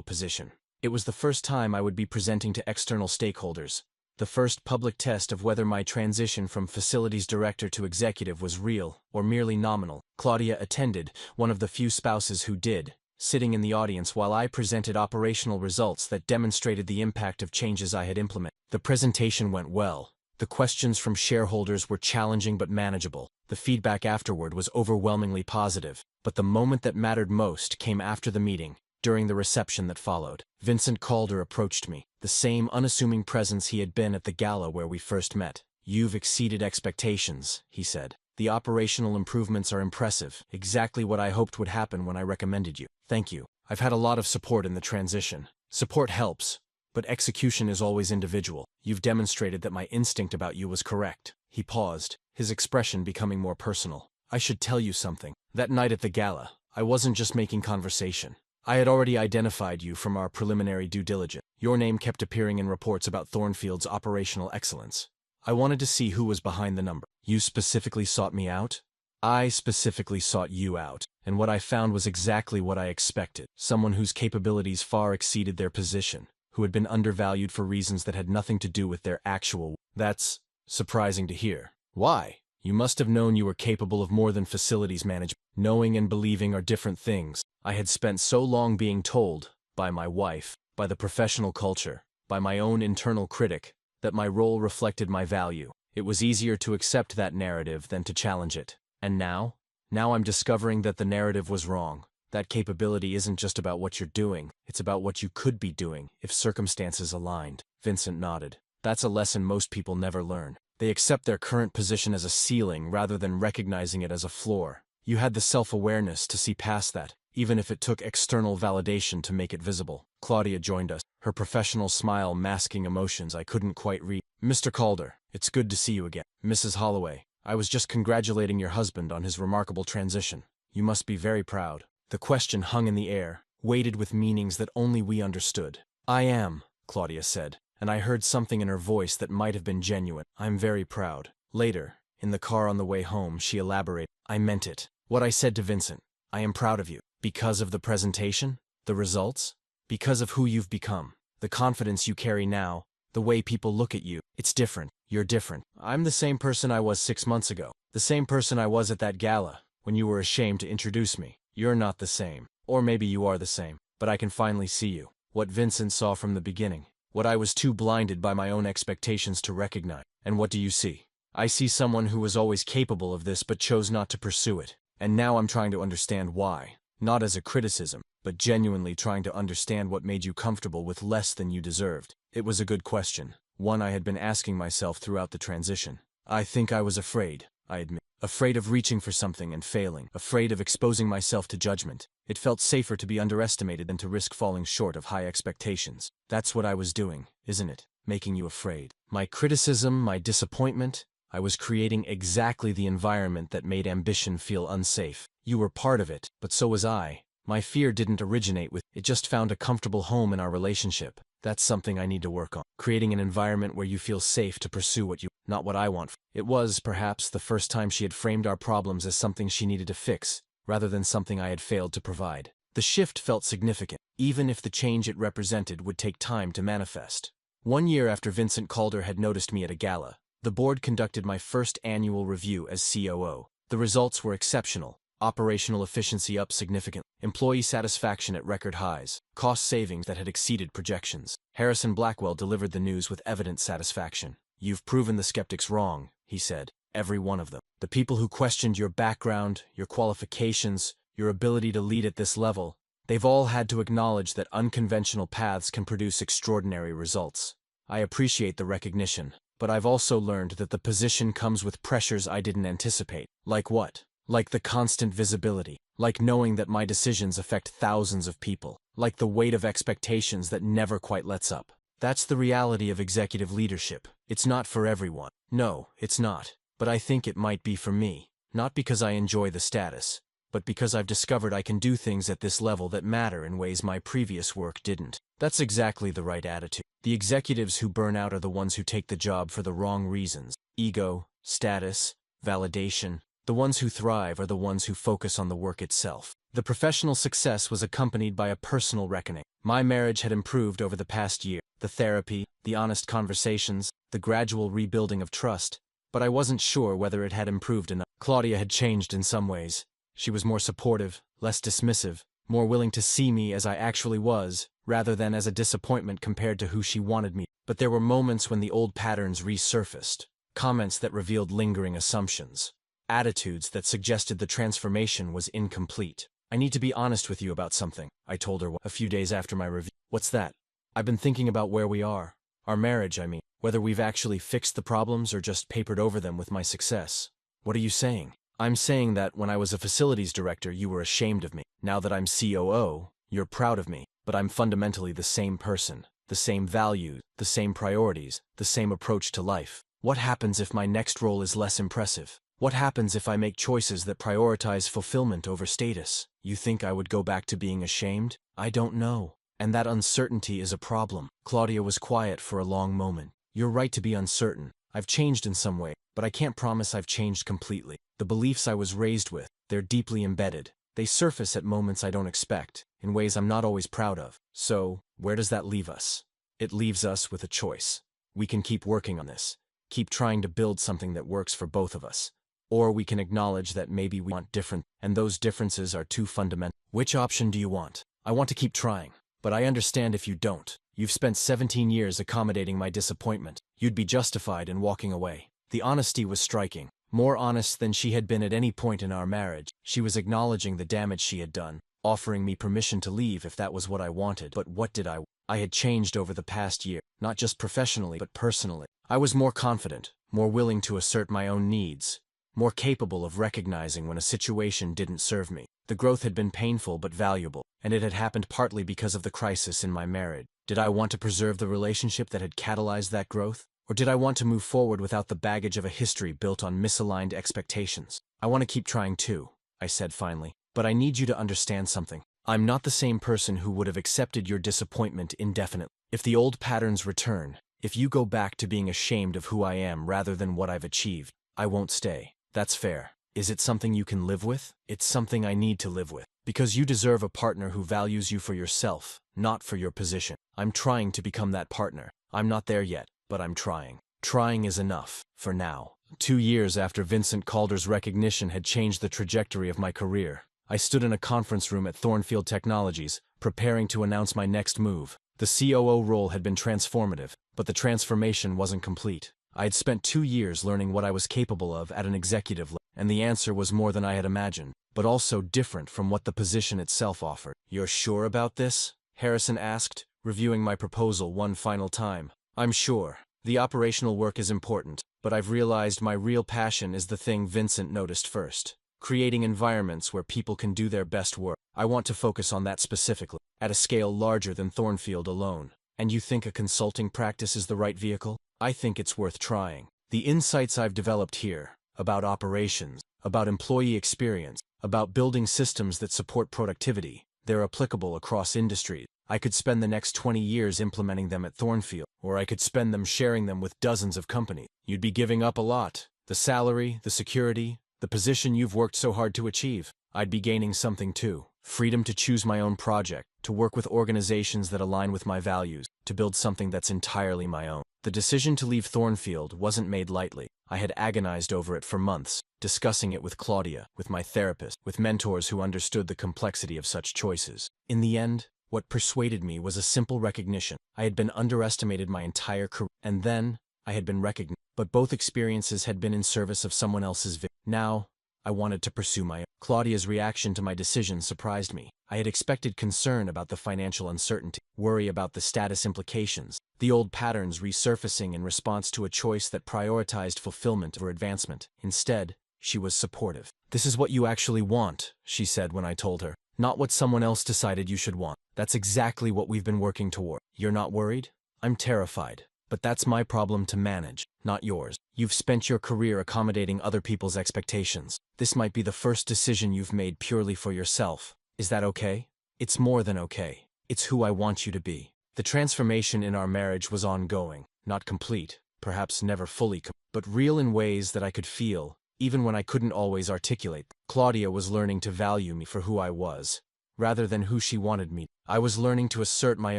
position. It was the first time I would be presenting to external stakeholders, the first public test of whether my transition from facilities director to executive was real or merely nominal. Claudia attended, one of the few spouses who did, sitting in the audience while I presented operational results that demonstrated the impact of changes I had implemented. The presentation went well. The questions from shareholders were challenging but manageable. The feedback afterward was overwhelmingly positive. But the moment that mattered most came after the meeting, during the reception that followed. Vincent Calder approached me, the same unassuming presence he had been at the gala where we first met. "You've exceeded expectations," he said. "The operational improvements are impressive, exactly what I hoped would happen when I recommended you. Thank you. I've had a lot of support in the transition. Support helps, but execution is always individual. You've demonstrated that my instinct about you was correct." He paused, his expression becoming more personal. "I should tell you something. That night at the gala, I wasn't just making conversation. I had already identified you from our preliminary due diligence. Your name kept appearing in reports about Thornfield's operational excellence. I wanted to see who was behind the number. You specifically sought me out? I specifically sought you out, and what I found was exactly what I expected. Someone whose capabilities far exceeded their position, who had been undervalued for reasons that had nothing to do with their actual. That's surprising to hear. Why? You must have known you were capable of more than facilities management. Knowing and believing are different things. I had spent so long being told, by my wife, by the professional culture, by my own internal critic, that my role reflected my value. It was easier to accept that narrative than to challenge it. And now? Now I'm discovering that the narrative was wrong. That capability isn't just about what you're doing, it's about what you could be doing if circumstances aligned. Vincent nodded. That's a lesson most people never learn. They accept their current position as a ceiling rather than recognizing it as a floor. You had the self-awareness to see past that, even if it took external validation to make it visible. Claudia joined us, her professional smile masking emotions I couldn't quite read. Mr. Calder, it's good to see you again. Mrs. Holloway, I was just congratulating your husband on his remarkable transition. You must be very proud. The question hung in the air, weighted with meanings that only we understood. I am, Claudia said, and I heard something in her voice that might have been genuine. I'm very proud. Later, in the car on the way home, she elaborated. I meant it. What I said to Vincent. I am proud of you. Because of the presentation? The results? Because of who you've become. The confidence you carry now. The way people look at you. It's different. You're different. I'm the same person I was 6 months ago. The same person I was at that gala, when you were ashamed to introduce me. You're not the same. Or maybe you are the same. But I can finally see you. What Vincent saw from the beginning. What I was too blinded by my own expectations to recognize. And what do you see? I see someone who was always capable of this but chose not to pursue it. And now I'm trying to understand why. Not as a criticism, but genuinely trying to understand what made you comfortable with less than you deserved. It was a good question. One I had been asking myself throughout the transition. I think I was afraid, I admit. Afraid of reaching for something and failing. Afraid of exposing myself to judgment. It felt safer to be underestimated than to risk falling short of high expectations. That's what I was doing, isn't it? Making you afraid. My criticism, my disappointment. I was creating exactly the environment that made ambition feel unsafe. You were part of it, but so was I. My fear didn't originate with it, just found a comfortable home in our relationship. That's something I need to work on. Creating an environment where you feel safe to pursue what you, not what I want. It was, perhaps, the first time she had framed our problems as something she needed to fix, rather than something I had failed to provide. The shift felt significant, even if the change it represented would take time to manifest. 1 year after Vincent Calder had noticed me at a gala, the board conducted my first annual review as COO. The results were exceptional. Operational efficiency up significantly, employee satisfaction at record highs, cost savings that had exceeded projections. Harrison Blackwell delivered the news with evident satisfaction. You've proven the skeptics wrong, he said, every one of them. The people who questioned your background, your qualifications, your ability to lead at this level, they've all had to acknowledge that unconventional paths can produce extraordinary results. I appreciate the recognition, but I've also learned that the position comes with pressures I didn't anticipate. Like what? Like the constant visibility, like knowing that my decisions affect thousands of people, like the weight of expectations that never quite lets up. That's the reality of executive leadership. It's not for everyone. No, it's not. But I think it might be for me. Not because I enjoy the status, but because I've discovered I can do things at this level that matter in ways my previous work didn't. That's exactly the right attitude. The executives who burn out are the ones who take the job for the wrong reasons. Ego, status, validation. The ones who thrive are the ones who focus on the work itself. The professional success was accompanied by a personal reckoning. My marriage had improved over the past year. The therapy, the honest conversations, the gradual rebuilding of trust. But I wasn't sure whether it had improved enough. Claudia had changed in some ways. She was more supportive, less dismissive, more willing to see me as I actually was, rather than as a disappointment compared to who she wanted me. But there were moments when the old patterns resurfaced. Comments that revealed lingering assumptions. Attitudes that suggested the transformation was incomplete. I need to be honest with you about something, I told her a few days after my review. What's that? I've been thinking about where we are. Our marriage, I mean. Whether we've actually fixed the problems or just papered over them with my success. What are you saying? I'm saying that when I was a facilities director, you were ashamed of me. Now that I'm COO, you're proud of me. But I'm fundamentally the same person. The same values, the same priorities, the same approach to life. What happens if my next role is less impressive? What happens if I make choices that prioritize fulfillment over status? You think I would go back to being ashamed? I don't know. And that uncertainty is a problem. Claudia was quiet for a long moment. You're right to be uncertain. I've changed in some way, but I can't promise I've changed completely. The beliefs I was raised with, they're deeply embedded. They surface at moments I don't expect, in ways I'm not always proud of. So, where does that leave us? It leaves us with a choice. We can keep working on this. Keep trying to build something that works for both of us. Or we can acknowledge that maybe we want different, and those differences are too fundamental. Which option do you want? I want to keep trying, but I understand if you don't. You've spent 17 years accommodating my disappointment. You'd be justified in walking away. The honesty was striking. More honest than she had been at any point in our marriage. She was acknowledging the damage she had done, offering me permission to leave if that was what I wanted. But what did I want? I had changed over the past year, not just professionally but personally. I was more confident, more willing to assert my own needs, more capable of recognizing when a situation didn't serve me. The growth had been painful but valuable, and it had happened partly because of the crisis in my marriage. Did I want to preserve the relationship that had catalyzed that growth? Or did I want to move forward without the baggage of a history built on misaligned expectations? I want to keep trying too, I said finally, but I need you to understand something. I'm not the same person who would have accepted your disappointment indefinitely. If the old patterns return, if you go back to being ashamed of who I am rather than what I've achieved, I won't stay. That's fair. Is it something you can live with? It's something I need to live with. Because you deserve a partner who values you for yourself, not for your position. I'm trying to become that partner. I'm not there yet, but I'm trying. Trying is enough, for now. 2 years after Vincent Calder's recognition had changed the trajectory of my career, I stood in a conference room at Thornfield Technologies, preparing to announce my next move. The COO role had been transformative, but the transformation wasn't complete. I had spent 2 years learning what I was capable of at an executive level, and the answer was more than I had imagined, but also different from what the position itself offered. "You're sure about this?" Harrison asked, reviewing my proposal one final time. "I'm sure. The operational work is important, but I've realized my real passion is the thing Vincent noticed first. Creating environments where people can do their best work. I want to focus on that specifically, at a scale larger than Thornfield alone. And you think a consulting practice is the right vehicle? I think it's worth trying. The insights I've developed here, about operations, about employee experience, about building systems that support productivity, they're applicable across industries. I could spend the next 20 years implementing them at Thornfield, or I could spend them sharing them with dozens of companies. You'd be giving up a lot. The salary, the security, the position you've worked so hard to achieve. I'd be gaining something too. Freedom to choose my own project, to work with organizations that align with my values, to build something that's entirely my own. The decision to leave Thornfield wasn't made lightly. I had agonized over it for months, discussing it with Claudia, with my therapist, with mentors who understood the complexity of such choices. In the end, what persuaded me was a simple recognition. I had been underestimated my entire career, and then I had been recognized. But both experiences had been in service of someone else's vision. Now, I wanted to pursue my own. Claudia's reaction to my decision surprised me. I had expected concern about the financial uncertainty, worry about the status implications, the old patterns resurfacing in response to a choice that prioritized fulfillment over advancement. Instead, she was supportive. "This is what you actually want," she said when I told her. "Not what someone else decided you should want. That's exactly what we've been working toward. You're not worried? I'm terrified. But that's my problem to manage, not yours. You've spent your career accommodating other people's expectations. This might be the first decision you've made purely for yourself. Is that okay?" "It's more than okay. It's who I want you to be." The transformation in our marriage was ongoing, not complete, perhaps never fully but real in ways that I could feel, even when I couldn't always articulate. Claudia was learning to value me for who I was, rather than who she wanted me. I was learning to assert my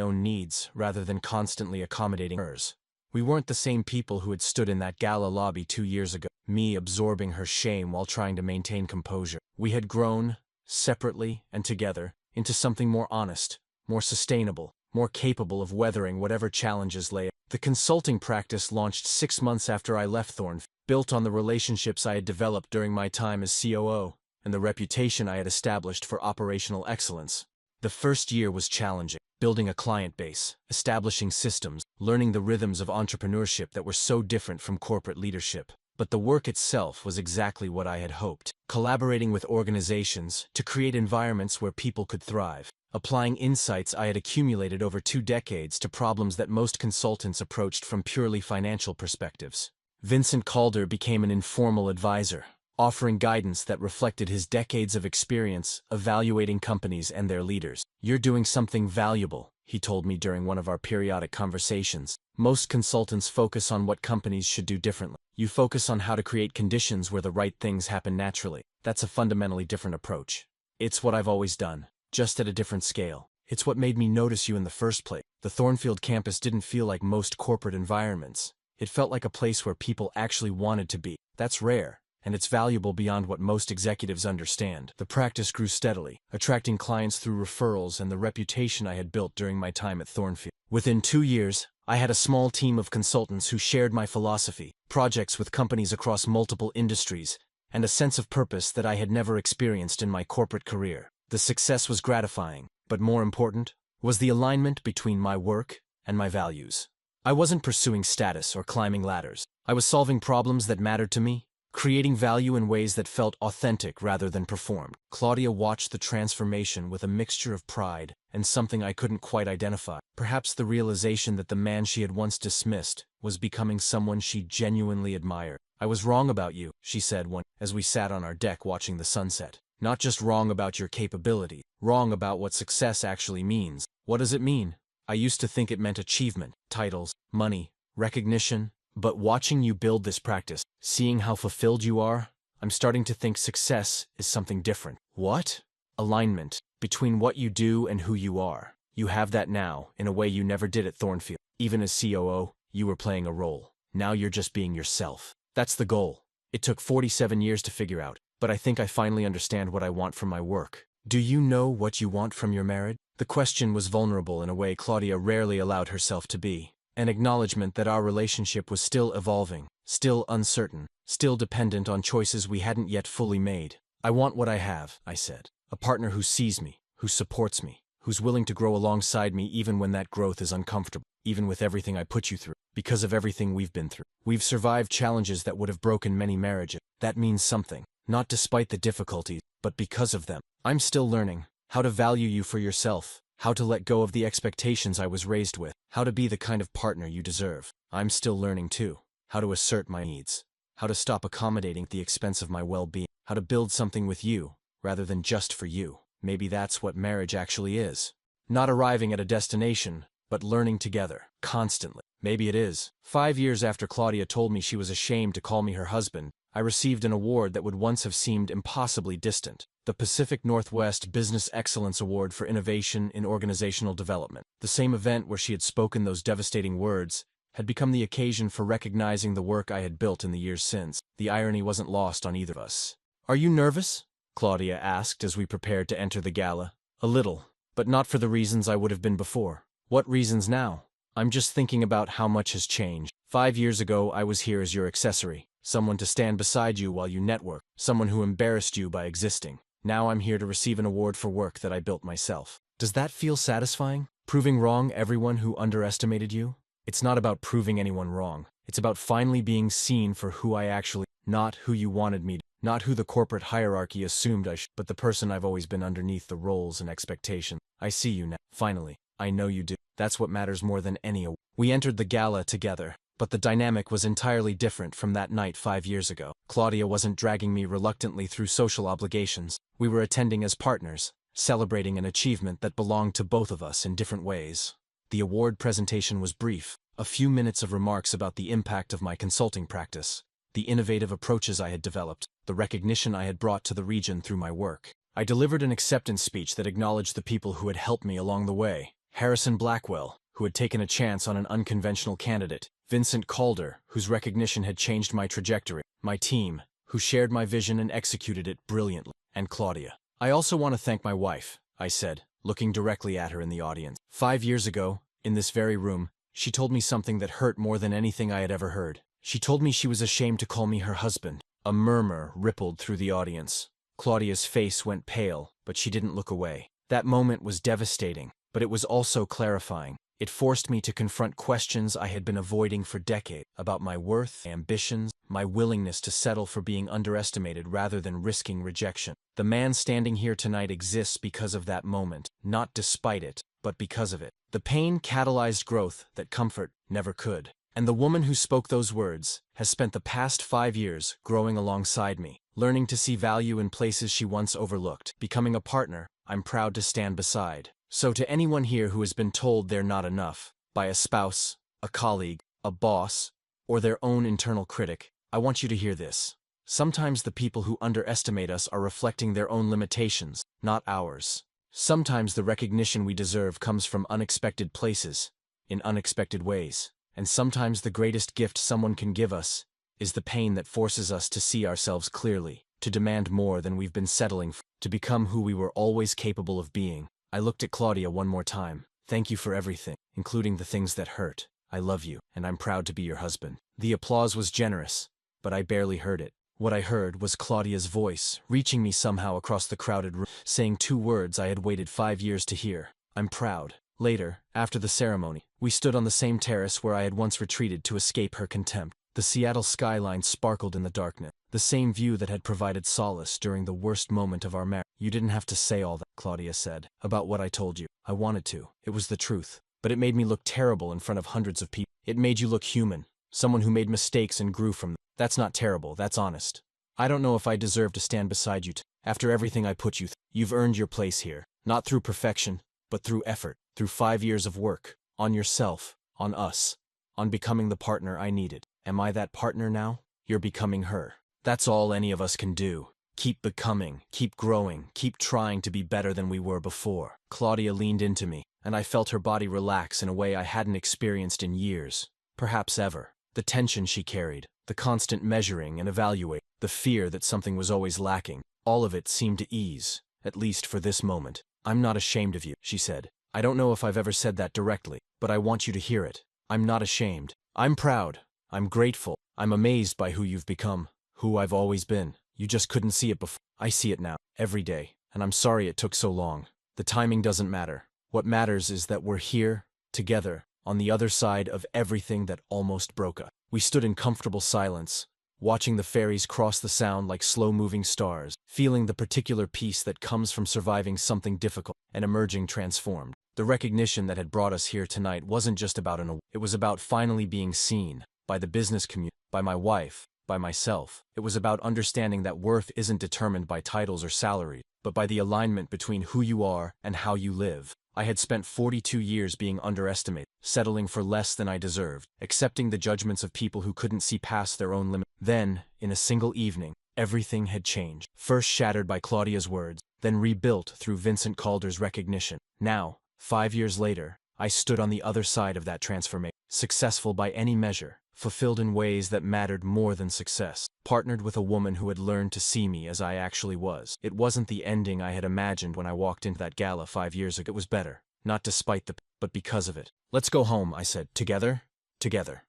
own needs rather than constantly accommodating hers. We weren't the same people who had stood in that gala lobby 2 years ago, me absorbing her shame while trying to maintain composure. We had grown, separately and together, into something more honest, more sustainable, more capable of weathering whatever challenges lay. The consulting practice launched 6 months after I left Thornfield, built on the relationships I had developed during my time as COO, and the reputation I had established for operational excellence. The first year was challenging, building a client base, establishing systems, learning the rhythms of entrepreneurship that were so different from corporate leadership. But the work itself was exactly what I had hoped, collaborating with organizations to create environments where people could thrive, applying insights I had accumulated over 2 decades to problems that most consultants approached from purely financial perspectives. Vincent Calder became an informal advisor, offering guidance that reflected his decades of experience evaluating companies and their leaders. "You're doing something valuable," he told me during one of our periodic conversations. "Most consultants focus on what companies should do differently. You focus on how to create conditions where the right things happen naturally. That's a fundamentally different approach. It's what I've always done, just at a different scale. It's what made me notice you in the first place." The Thornfield campus didn't feel like most corporate environments. It felt like a place where people actually wanted to be. That's rare, and it's valuable beyond what most executives understand. The practice grew steadily, attracting clients through referrals and the reputation I had built during my time at Thornfield. Within 2 years, I had a small team of consultants who shared my philosophy, projects with companies across multiple industries, and a sense of purpose that I had never experienced in my corporate career. The success was gratifying, but more important was the alignment between my work and my values. I wasn't pursuing status or climbing ladders. I was solving problems that mattered to me, creating value in ways that felt authentic rather than performed. Claudia watched the transformation with a mixture of pride and something I couldn't quite identify. Perhaps the realization that the man she had once dismissed was becoming someone she genuinely admired. "I was wrong about you," she said as we sat on our deck watching the sunset. "Not just wrong about your capability, wrong about what success actually means." "What does it mean?" "I used to think it meant achievement, titles, money, recognition. But watching you build this practice, seeing how fulfilled you are, I'm starting to think success is something different." "What?" "Alignment between what you do and who you are. You have that now, in a way you never did at Thornfield. Even as COO, you were playing a role. Now you're just being yourself. That's the goal. It took 47 years to figure out, but I think I finally understand what I want from my work." "Do you know what you want from your marriage?" The question was vulnerable in a way Claudia rarely allowed herself to be. An acknowledgement that our relationship was still evolving, still uncertain, still dependent on choices we hadn't yet fully made. "I want what I have," I said. "A partner who sees me, who supports me, who's willing to grow alongside me even when that growth is uncomfortable, even with everything I put you through, because of everything we've been through. We've survived challenges that would have broken many marriages. That means something, not despite the difficulties, but because of them. I'm still learning how to value you for yourself, how to let go of the expectations I was raised with, how to be the kind of partner you deserve. I'm still learning too, how to assert my needs, how to stop accommodating at the expense of my well-being, how to build something with you, rather than just for you. Maybe that's what marriage actually is. Not arriving at a destination, but learning together, constantly. Maybe it is." 5 years after Claudia told me she was ashamed to call me her husband, I received an award that would once have seemed impossibly distant. The Pacific Northwest Business Excellence Award for Innovation in Organizational Development. The same event where she had spoken those devastating words had become the occasion for recognizing the work I had built in the years since. The irony wasn't lost on either of us. "Are you nervous?" Claudia asked as we prepared to enter the gala. "A little, but not for the reasons I would have been before." "What reasons now?" "I'm just thinking about how much has changed. 5 years ago, I was here as your accessory, someone to stand beside you while you network, someone who embarrassed you by existing. Now I'm here to receive an award for work that I built myself. Does that feel satisfying? Proving wrong everyone who underestimated you? It's not about proving anyone wrong. It's about finally being seen for who I actually, not who you wanted me to, not who the corporate hierarchy assumed I should, but the person I've always been underneath the roles and expectations. I see you now. Finally, I know you do. That's what matters more than any award." We entered the gala together, but the dynamic was entirely different from that night 5 years ago. Claudia wasn't dragging me reluctantly through social obligations. We were attending as partners, celebrating an achievement that belonged to both of us in different ways. The award presentation was brief, a few minutes of remarks about the impact of my consulting practice, the innovative approaches I had developed, the recognition I had brought to the region through my work. I delivered an acceptance speech that acknowledged the people who had helped me along the way. Harrison Blackwell, who had taken a chance on an unconventional candidate. Vincent Calder, whose recognition had changed my trajectory. My team, who shared my vision and executed it brilliantly. And Claudia. "I also want to thank my wife," I said, looking directly at her in the audience. 5 years ago, in this very room, she told me something that hurt more than anything I had ever heard. She told me she was ashamed to call me her husband. A murmur rippled through the audience. Claudia's face went pale, but she didn't look away. That moment was devastating, but it was also clarifying. It forced me to confront questions I had been avoiding for decades about my worth, ambitions, my willingness to settle for being underestimated rather than risking rejection. The man standing here tonight exists because of that moment, not despite it, but because of it. The pain catalyzed growth that comfort never could. And the woman who spoke those words has spent the past 5 years growing alongside me, learning to see value in places she once overlooked, becoming a partner I'm proud to stand beside. So to anyone here who has been told they're not enough, by a spouse, a colleague, a boss, or their own internal critic, I want you to hear this. Sometimes the people who underestimate us are reflecting their own limitations, not ours. Sometimes the recognition we deserve comes from unexpected places, in unexpected ways. And sometimes the greatest gift someone can give us is the pain that forces us to see ourselves clearly, to demand more than we've been settling for, to become who we were always capable of being. I looked at Claudia one more time. Thank you for everything, including the things that hurt. I love you, and I'm proud to be your husband. The applause was generous, but I barely heard it. What I heard was Claudia's voice, reaching me somehow across the crowded room, saying 2 words I had waited 5 years to hear. I'm proud. Later, after the ceremony, we stood on the same terrace where I had once retreated to escape her contempt. The Seattle skyline sparkled in the darkness, the same view that had provided solace during the worst moment of our marriage. You didn't have to say all that, Claudia said, about what I told you. I wanted to. It was the truth. But it made me look terrible in front of hundreds of people. It made you look human, someone who made mistakes and grew from them. That's not terrible, that's honest. I don't know if I deserve to stand beside you after everything I put you through. You've earned your place here, not through perfection, but through effort, through 5 years of work, on yourself, on us, on becoming the partner I needed. Am I that partner now? You're becoming her. That's all any of us can do. Keep becoming, keep growing, keep trying to be better than we were before. Claudia leaned into me, and I felt her body relax in a way I hadn't experienced in years, perhaps ever. The tension she carried, the constant measuring and evaluating, the fear that something was always lacking, all of it seemed to ease, at least for this moment. I'm not ashamed of you, she said. I don't know if I've ever said that directly, but I want you to hear it. I'm not ashamed. I'm proud. I'm grateful. I'm amazed by who you've become, who I've always been. You just couldn't see it before. I see it now, every day, and I'm sorry it took so long. The timing doesn't matter. What matters is that we're here, together, on the other side of everything that almost broke us. We stood in comfortable silence, watching the fairies cross the sound like slow-moving stars, feeling the particular peace that comes from surviving something difficult and emerging transformed. The recognition that had brought us here tonight wasn't just about an award. It was about finally being seen, by the business community, by my wife, by myself. It was about understanding that worth isn't determined by titles or salary, but by the alignment between who you are and how you live. I had spent 42 years being underestimated, settling for less than I deserved, accepting the judgments of people who couldn't see past their own limits. Then, in a single evening, everything had changed. First shattered by Claudia's words, then rebuilt through Vincent Calder's recognition. Now, 5 years later, I stood on the other side of that transformation, successful by any measure, fulfilled in ways that mattered more than success, partnered with a woman who had learned to see me as I actually was. It wasn't the ending I had imagined when I walked into that gala 5 years ago. It was better, not despite the, but because of it. Let's go home, I said. Together? Together.